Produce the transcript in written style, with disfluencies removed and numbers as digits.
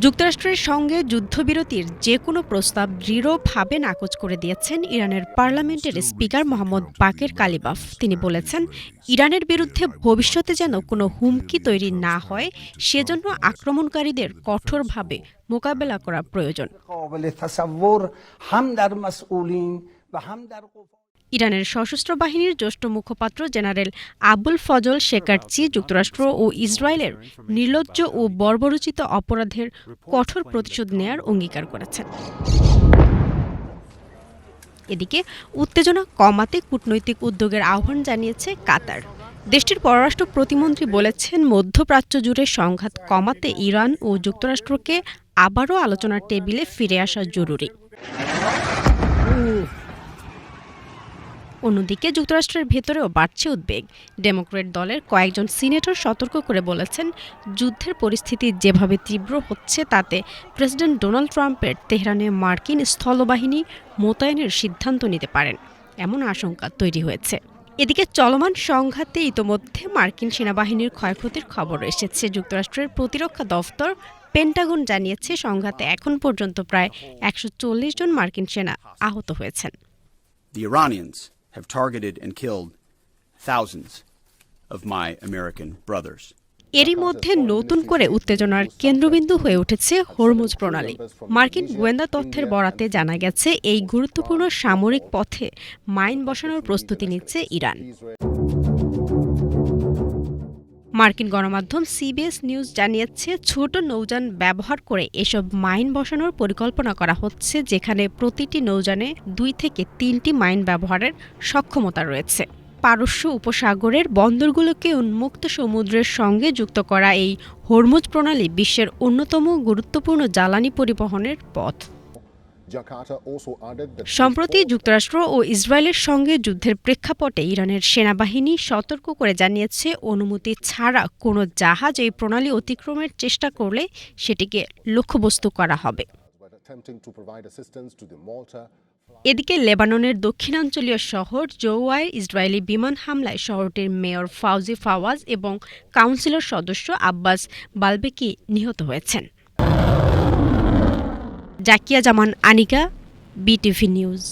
যুক্তরাষ্ট্রের সঙ্গে যুদ্ধবিরতির যে কোনো প্রস্তাব দৃঢ়ভাবে নাকচ করে দিয়েছেন ইরানের পার্লামেন্টের স্পিকার মোহাম্মদ বাকের কালিবাফ। তিনি বলেছেন, ইরানের বিরুদ্ধে ভবিষ্যতে যেন কোনো হুমকি তৈরি না হয়, সেজন্য আক্রমণকারীদের কঠোরভাবে মোকাবেলা করা প্রয়োজন। ইরানের সশস্ত্র বাহিনীর জ্যেষ্ঠ মুখপাত্র জেনারেল আবুল ফজল শেকারচি যুক্তরাষ্ট্র ও ইসরায়েলের নির্লজ্জ ও বর্বরোচিত অপরাধের কঠোর প্রতিশোধ নেয়ার অঙ্গীকার করেছেন। এদিকে উত্তেজনা কমাতে কূটনৈতিক উদ্যোগের আহ্বান জানিয়েছে কাতার। দেশটির পররাষ্ট্র প্রতিমন্ত্রী বলেছেন, মধ্যপ্রাচ্য জুড়ে সংঘাত কমাতে ইরান ও যুক্তরাষ্ট্রকে আবারও আলোচনার টেবিলে ফিরে আসা জরুরি। অন্যদিকে যুক্তরাষ্ট্রের ভেতরেও বাড়ছে উদ্বেগ। ডেমোক্র্যাট দলের কয়েকজন সিনেটর সতর্ক করে বলেছেন, যুদ্ধের পরিস্থিতি যেভাবে তীব্র হচ্ছে তাতে প্রেসিডেন্ট ডোনাল্ড ট্রাম্পের তেহরানে মার্কিন স্থলবাহিনী মোতায়েনের সিদ্ধান্ত নিতে পারেন, এমন আশঙ্কা তৈরি হয়েছে। এদিকে চলমান সংঘাতে ইতোমধ্যে মার্কিন সেনাবাহিনীর ক্ষয়ক্ষতির খবর এসেছে। যুক্তরাষ্ট্রের প্রতিরক্ষা দফতর পেন্টাগন জানিয়েছে, সংঘাতে এখন পর্যন্ত প্রায় ১৪০ জন মার্কিন সেনা আহত হয়েছেন। The Iranians have targeted and killed thousands of my American brothers. এরই মধ্যে নতুন করে উত্তেজনার কেন্দ্রবিন্দু হয়ে উঠেছে হরমুজ প্রণালী। মার্কিন গোয়েন্দা তথ্যের বরাতে জানা গেছে, এই গুরুত্বপূর্ণ সামরিক পথে মাইন বসানোর প্রস্তুতি নিচ্ছে ইরান। মার্কিন গণমাধ্যম সিবিএস নিউজ জানিয়েছে, ছোট নৌযান ব্যবহার করে এসব মাইন বসানোর পরিকল্পনা করা হচ্ছে, যেখানে প্রতিটি নৌযানে 2 থেকে 3টি মাইন ব্যবহারের সক্ষমতা রয়েছে। পারস্য উপসাগরের বন্দরগুলোকে উন্মুক্ত সমুদ্রের সঙ্গে যুক্ত করা এই হরমুজ প্রণালী বিশ্বের অন্যতম গুরুত্বপূর্ণ জ্বালানি পরিবহনের পথ। সম্প্রতি যুক্তরাষ্ট্র ও ইসরায়েলের সঙ্গে যুদ্ধের প্রেক্ষাপটে ইরানের সেনাবাহিনী সতর্ক করে জানিয়েছে, অনুমতি ছাড়া কোনো জাহাজ এই প্রণালী অতিক্রমের চেষ্টা করলে সেটিকে লক্ষ্যবস্তু করা হবে। এদিকে লেবাননের দক্ষিণাঞ্চলীয় শহর জৌয়ায় ইসরায়েলি বিমান হামলায় শহরটির মেয়র ফাউজি ফাওয়াজ এবং কাউন্সিলর সদস্য আব্বাস বালবেকি নিহত হয়েছেন। জাকিয়া জামান আনিকা, বিটিভি নিউজ।